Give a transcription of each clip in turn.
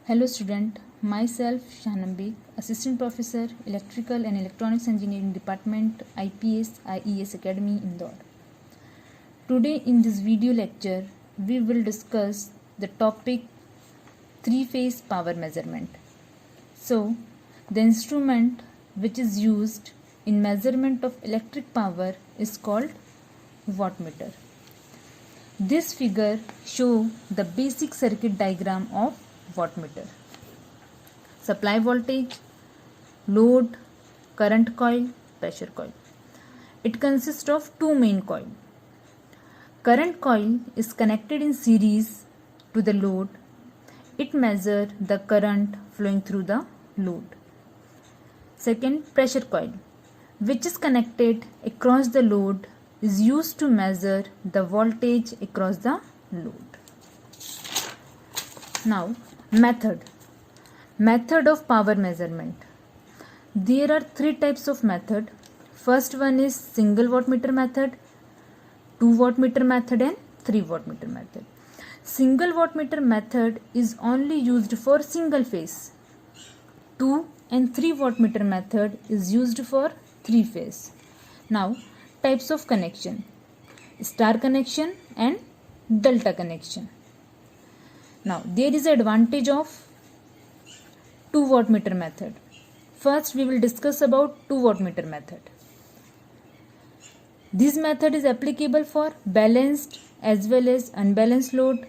Hello student, myself Shahnambi, Assistant Professor, Electrical and Electronics Engineering Department, IPS IES Academy, Indore. Today in this video lecture, we will discuss the topic three-phase power measurement. So, the instrument which is used in measurement of electric power is called wattmeter. This figure shows the basic circuit diagram of wattmeter. Supply voltage, load, current coil, pressure coil. It consists of two main coils. Current coil is connected in series to the load. It measures the current flowing through the load. Second, pressure coil, which is connected across the load, is used to measure the voltage across the load. Now, method of power measurement. There are three types of method. First one is single wattmeter method, 2 wattmeter method and 3 wattmeter method. Single wattmeter method is only used for single phase. 2 and 3 wattmeter method is used for 3 phase. Now, types of connection: star connection and delta connection. Now, there is advantage of 2 wattmeter method. First, we will discuss about 2 wattmeter method. This method is applicable for balanced as well as unbalanced load.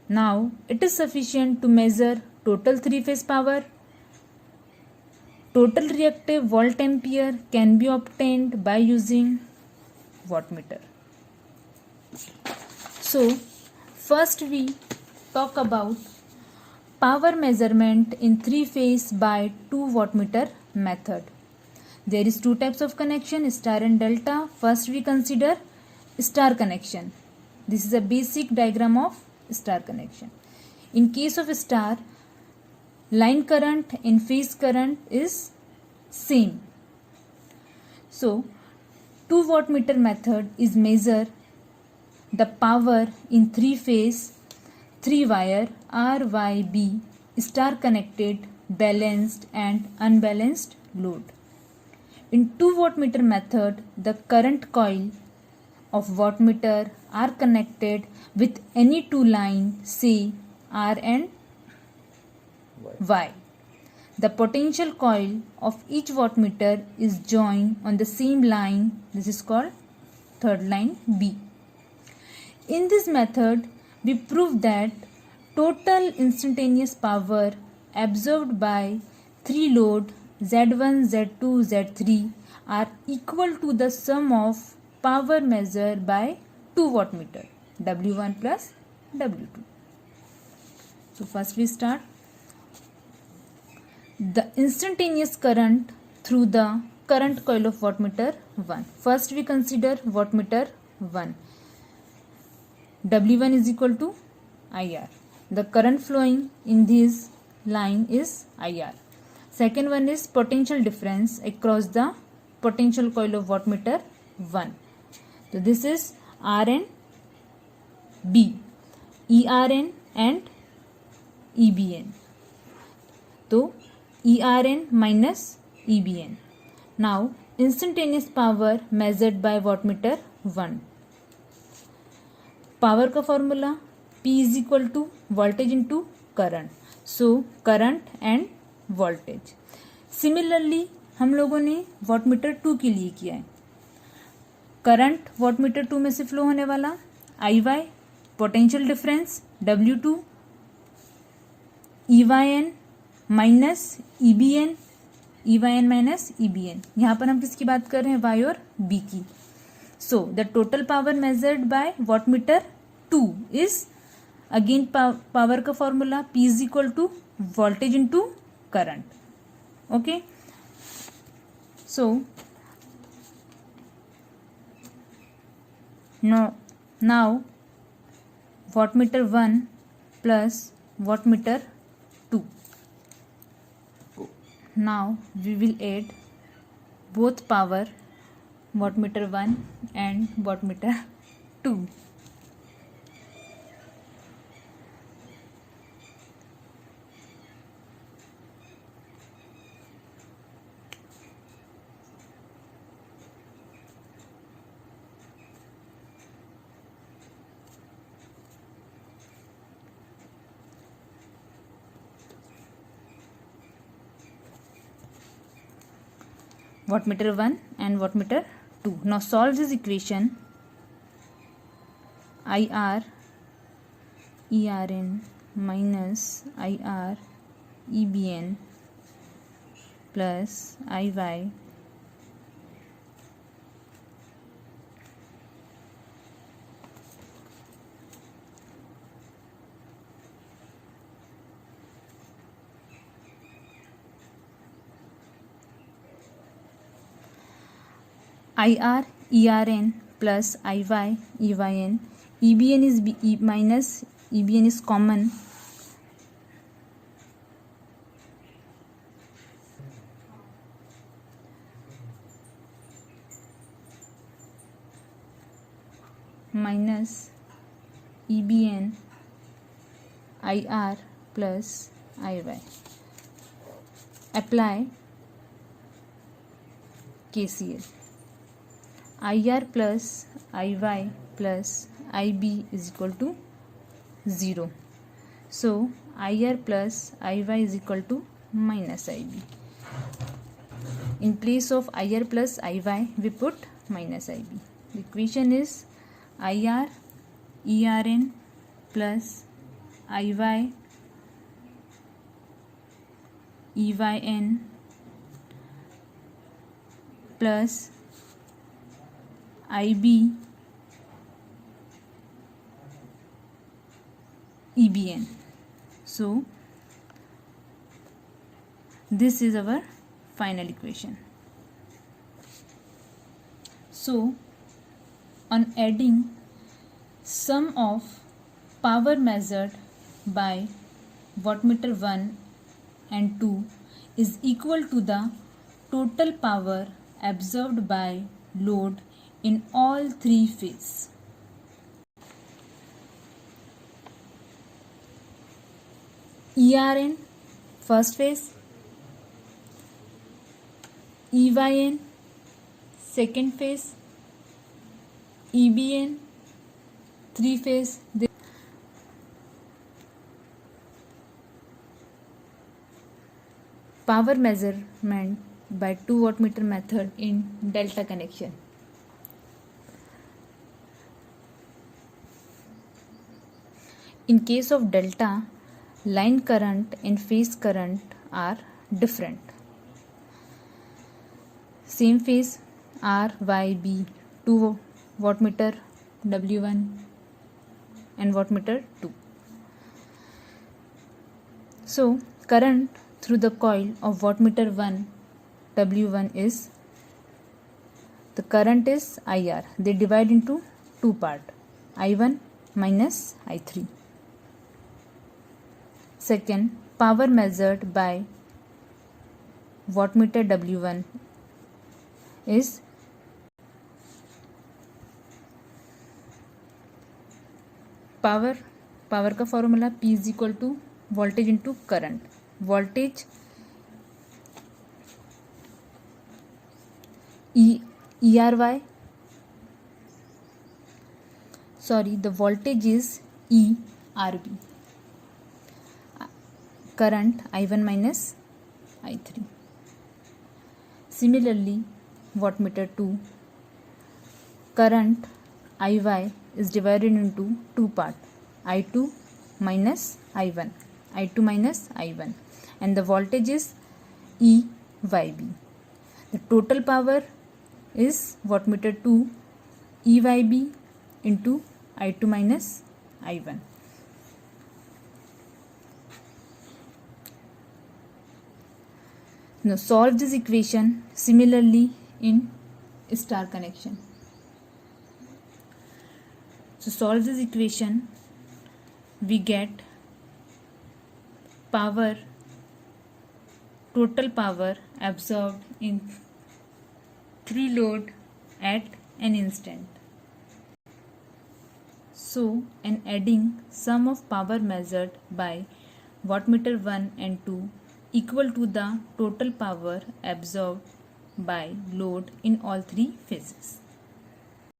Now, it is sufficient to measure total three-phase power. Total reactive volt ampere can be obtained by using wattmeter. So, first we talk about power measurement in three phase by 2 wattmeter method. There is two types of connection, star and delta. First we consider star connection. This is a basic diagram of star connection. In case of star, line current and phase current is same. So 2 wattmeter method is measure the power in three phase 3 wire RYB star connected balanced and unbalanced load. In 2 wattmeter method, the current coil of wattmeter are connected with any two line, say R and Y. The potential coil of each wattmeter is joined on the same line. This is called third line B. In this method, we prove that total instantaneous power absorbed by three load Z1, Z2, Z3 are equal to the sum of power measured by 2 wattmeter, W1 plus W2. So first we start. The instantaneous current through the current coil of wattmeter 1. First we consider wattmeter 1. W1 is equal to IR. The current flowing in this line is IR. Second one is potential difference across the potential coil of wattmeter 1. So this is RN B, ERN and EBN. So ERN minus EBN. Now instantaneous power measured by wattmeter 1. Power का formula P is equal to voltage into current. So current and voltage. Similarly हम लोगों ने wattmeter 2 के लिए किया है. Current wattmeter 2 में से फ्लो होने वाला IY, potential difference W2, EYN minus EBN, EYN minus EBN. यहाँ पर हम किसकी बात कर रहे हैं? Y और B की. So the total power measured by wattmeter 2 is again power का formula P is equal to voltage into current. Okay. So now wattmeter 1 plus wattmeter 2. Now we will add both power wattmeter 1 and wattmeter 2. wattmeter 1 and wattmeter 2. Now solve this equation. IR ERN minus IR EBN plus IY IR ERN plus IY EYN. EBN is minus EBN is common. Minus EBN IR plus IY. Apply KCL. IR plus IY plus IB is equal to 0. So IR plus IY is equal to minus IB. In place of IR plus IY, we put minus IB. The equation is IR ERN plus IY EYN plus IB EBN. So this is our final equation. So on adding sum of power measured by wattmeter 1 and 2 is equal to the total power absorbed by load in all three phases. ERN first phase, EYN second phase, EBN three phase. Power measurement by 2 wattmeter method in delta connection. In case of delta, line current and phase current are different. Same phase R, Y, B, 2 wattmeter W1 and wattmeter 2. So current through the coil of wattmeter 1 W1 is, the current is IR. They divide into two parts, I1 minus I3. Second, power measured by wattmeter W1 is power का formula P is equal to voltage into current. Voltage ERY, sorry, the voltage is ERB. Current I1 minus I3. Similarly, wattmeter 2, current IY is divided into two parts, I2 minus I1, and the voltage is EYB. The total power is wattmeter 2 EYB into I2 minus I1. Now solve this equation similarly in star connection. So solve this equation, we get power, total power absorbed in three load at an instant. So in adding sum of power measured by wattmeter 1 and 2 equal to the total power absorbed by load in all three phases.